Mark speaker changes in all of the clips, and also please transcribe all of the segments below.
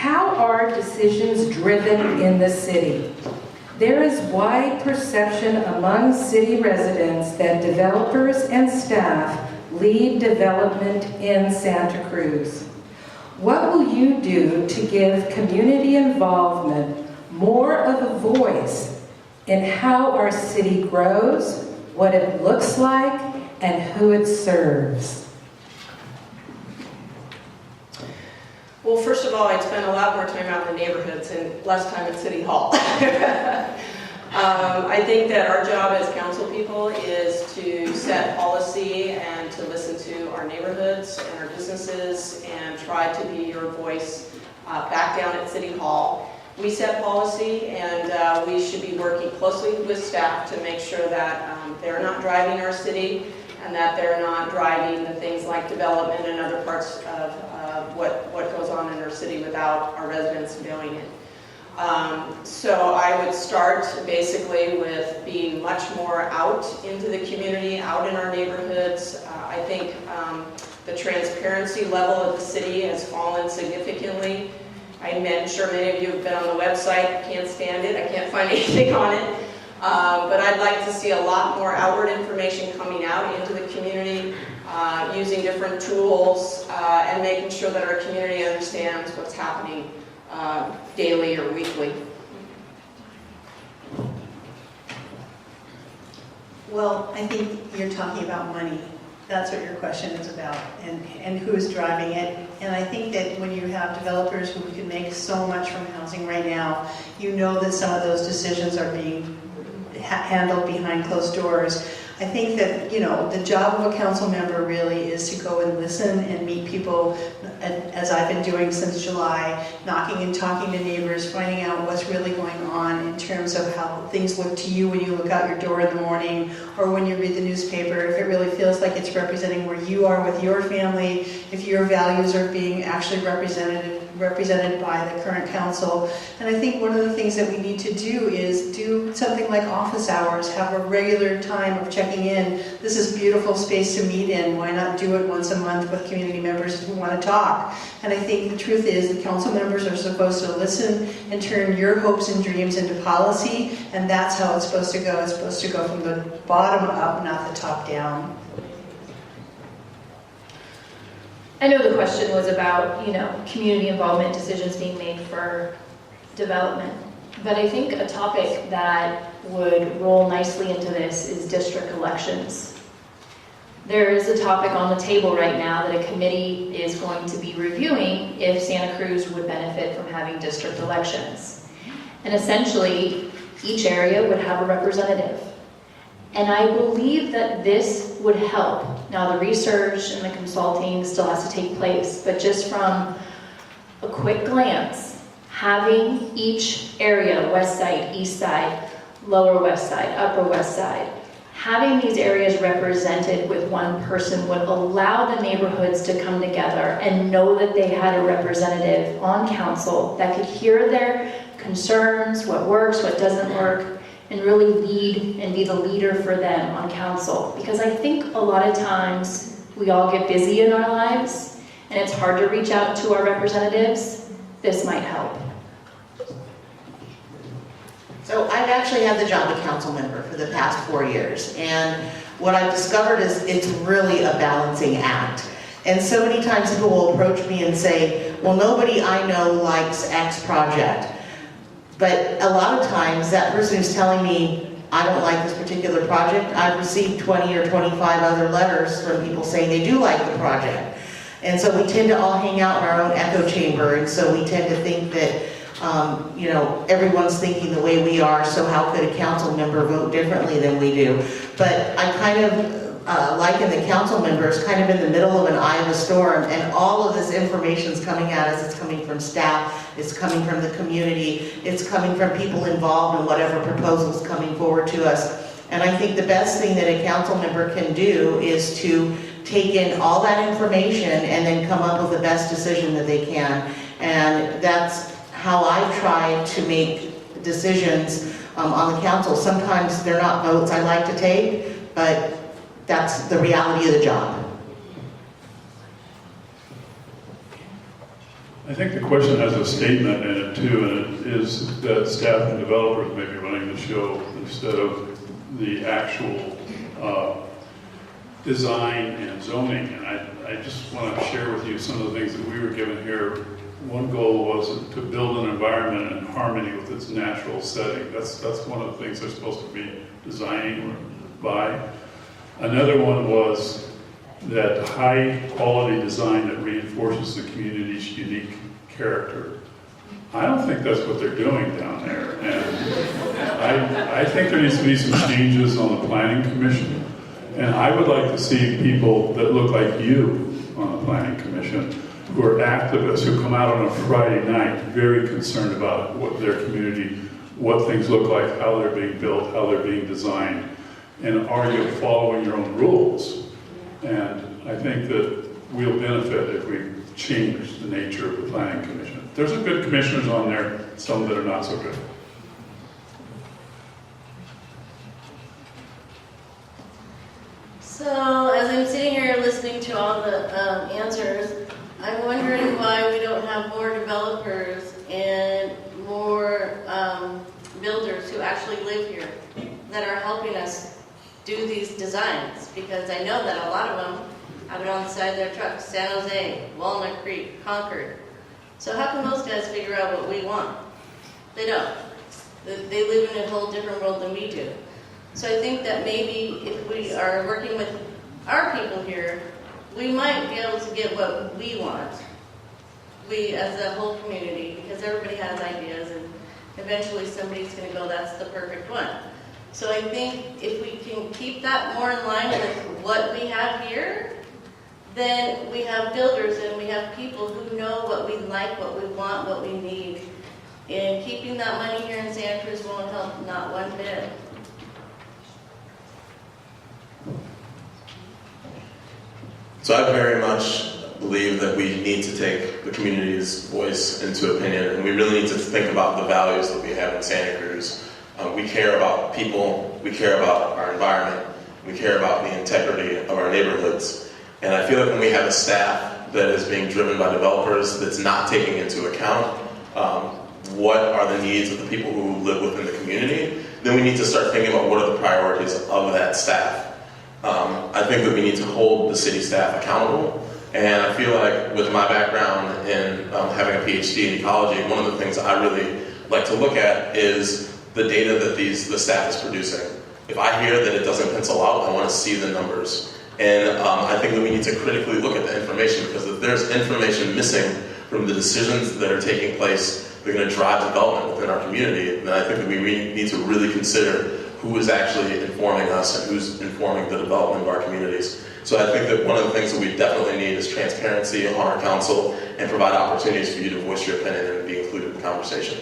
Speaker 1: How are decisions driven in the city? There is wide perception among city residents that developers and staff lead development in Santa Cruz. What will you do to give community involvement more of a voice in how our city grows, what it looks like, and who it serves?
Speaker 2: Well, first of all, I'd spend a lot more time out in the neighborhoods and less time at City Hall. I think that our job as council people is to set policy and to listen to our neighborhoods and our businesses and try to be your voice back down at City Hall. We set policy, and we should be working closely with staff to make sure that they're not driving our city and that they're not driving the things like development and other parts of what goes on in our city without our residents knowing it. So I would start basically with being much more out into the community, out in our neighborhoods. I think the transparency level of the city has fallen significantly. I'm sure many of you have been on the website. I can't stand it. I can't find anything on it. But I'd like to see a lot more outward information coming out into the community, using different tools, and making sure that our community understands what's happening daily or weekly.
Speaker 3: Well, I think you're talking about money. That's what your question is about, and who's driving it. And I think that when you have developers who can make so much from housing right now, you know that some of those decisions are being handled behind closed doors. I think that, you know, the job of a council member really is to go and listen and meet people, as I've been doing since July, knocking and talking to neighbors, finding out what's really going on in terms of how things look to you when you look out your door in the morning or when you read the newspaper, if it really feels like it's representing where you are with your family, if your values are being actually represented by the current council. And I think one of the things that we need to do is do something like office hours, have a regular time of checking in. This is a beautiful space to meet in. Why not do it once a month with community members who want to talk? And I think the truth is the council members are supposed to listen and turn your hopes and dreams into policy, and that's how it's supposed to go. It's supposed to go from the bottom up, not the top down.
Speaker 4: I know the question was about, you know, community involvement, decisions being made for development. But I think a topic that would roll nicely into this is district elections. There is a topic on the table right now that a committee is going to be reviewing if Santa Cruz would benefit from having district elections. And essentially, each area would have a representative. And I believe that this would help. Now, the research and the consulting still has to take place, but just from a quick glance, having each area, west side, east side, lower west side, upper west side, having these areas represented with one person would allow the neighborhoods to come together and know that they had a representative on council that could hear their concerns, what works, what doesn't work, and really lead and be the leader for them on council. Because I think a lot of times we all get busy in our lives and it's hard to reach out to our representatives. This might help.
Speaker 5: So I've actually had the job of council member for the past 4 years, and what I've discovered is it's really a balancing act. And so many times people will approach me and say, well, nobody I know likes X project. But a lot of times that person who's telling me I don't like this particular project, I've received 20 or 25 other letters from people saying they do like the project. And so we tend to all hang out in our own echo chamber, and so we tend to think that you know, everyone's thinking the way we are, so how could a council member vote differently than we do? But I kind of liken the council members kind of in the middle of an eye of a storm, and all of this information is coming at us. It's coming from staff, it's coming from the community, it's coming from people involved in whatever proposals coming forward to us. And I think the best thing that a council member can do is to take in all that information and then come up with the best decision that they can. And that's how I've tried to make decisions on the council. Sometimes they're not votes I like to take, but that's the reality of the job.
Speaker 6: I think the question has a statement in it too, and it is that staff and developers may be running the show instead of the actual design and zoning. And I just want to share with you some of the things that we were given here. One goal was to build an environment in harmony with its natural setting. That's one of the things they're supposed to be designing by. Another one was that high quality design that reinforces the community's unique character. I don't think that's what they're doing down there. And I think there needs to be some changes on the planning commission. And I would like to see people that look like you on the planning commission, who are activists, who come out on a Friday night very concerned about what their community, what things look like, how they're being built, how they're being designed, and are you following your own rules? And I think that we'll benefit if we change the nature of the planning commission. There's some good commissioners on there, some that are not so good.
Speaker 7: So, as I'm sitting here listening to all the answers, I'm wondering why we don't have more developers and more builders who actually live here that are helping us do these designs. Because I know that a lot of them have it on the side of their trucks. San Jose, Walnut Creek, Concord. So how can those guys figure out what we want? They don't. They live in a whole different world than we do. So I think that maybe if we are working with our people here, we might be able to get what we want. We as a whole community, because everybody has ideas and eventually somebody's going to go, that's the perfect one. So I think if we can keep that more in line with what we have here, then we have builders and we have people who know what we like, what we want, what we need. And keeping that money here in Santa Cruz won't help, not one bit.
Speaker 8: So I very much believe that we need to take the community's voice into opinion, and we really need to think about the values that we have in Santa Cruz. We care about people, we care about our environment, we care about the integrity of our neighborhoods. And I feel like when we have a staff that is being driven by developers that's not taking into account what are the needs of the people who live within the community, then we need to start thinking about what are the priorities of that staff. I think that we need to hold the city staff accountable, and I feel like with my background in having a PhD in ecology, one of the things I really like to look at is the data that the staff is producing. If I hear that it doesn't pencil out, I want to see the numbers. And I think that we need to critically look at the information, because if there's information missing from the decisions that are taking place that are going to drive development within our community, then I think that we need to really consider who is actually informing us and who's informing the development of our communities. So I think that one of the things that we definitely need is transparency on our council and provide opportunities for you to voice your opinion and be included in the conversation.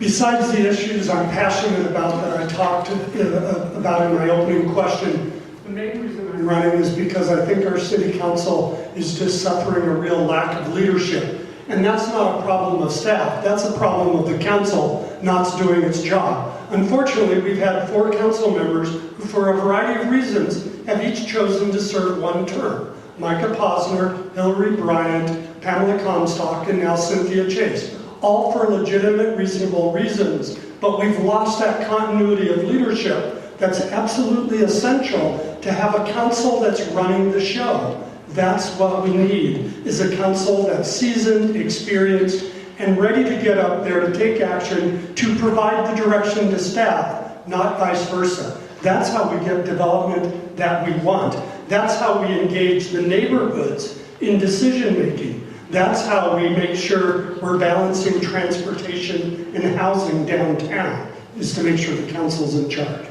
Speaker 9: Besides the issues I'm passionate about that I talked about in my opening question, the main reason I'm running is because I think our city council is just suffering a real lack of leadership. And that's not a problem of staff, that's a problem of the council not doing its job. Unfortunately, we've had 4 council members who, for a variety of reasons, have each chosen to serve one term. Micah Posner, Hillary Bryant, Pamela Comstock, and now Cynthia Chase. All for legitimate, reasonable reasons, but we've lost that continuity of leadership that's absolutely essential to have a council that's running the show. That's what we need, is a council that's seasoned, experienced, and ready to get up there to take action to provide the direction to staff, not vice versa. That's how we get development that we want. That's how we engage the neighborhoods in decision making. That's how we make sure we're balancing transportation and housing downtown, is to make sure the council's in charge.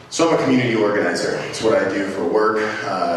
Speaker 10: So I'm a community organizer. It's what I do for work.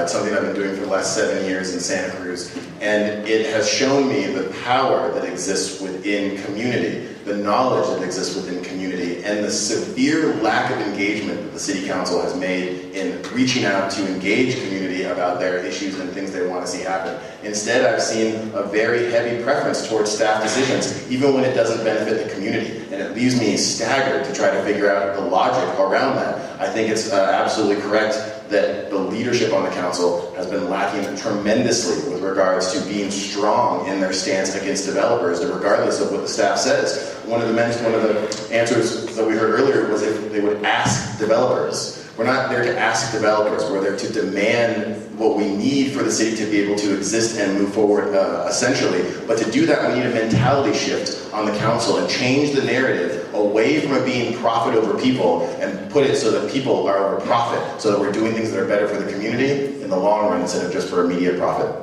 Speaker 10: It's something I've been doing for the last 7 years in Santa Cruz. And it has shown me the power that exists within community, the knowledge that exists within community, and the severe lack of engagement that the City Council has made in reaching out to engage community about their issues and things they want to see happen. Instead, I've seen a very heavy preference towards staff decisions, even when it doesn't benefit the community. And it leaves me staggered to try to figure out the logic around that. I think it's absolutely correct that the leadership on the council has been lacking tremendously with regards to being strong in their stance against developers, regardless of what the staff says. One of the answers that we heard earlier was if they would ask developers. We're not there to ask developers, we're there to demand what we need for the city to be able to exist and move forward essentially. But to do that, we need a mentality shift on the council and change the narrative away from it being profit over people and put it so that people are over profit, so that we're doing things that are better for the community in the long run instead of just for immediate profit.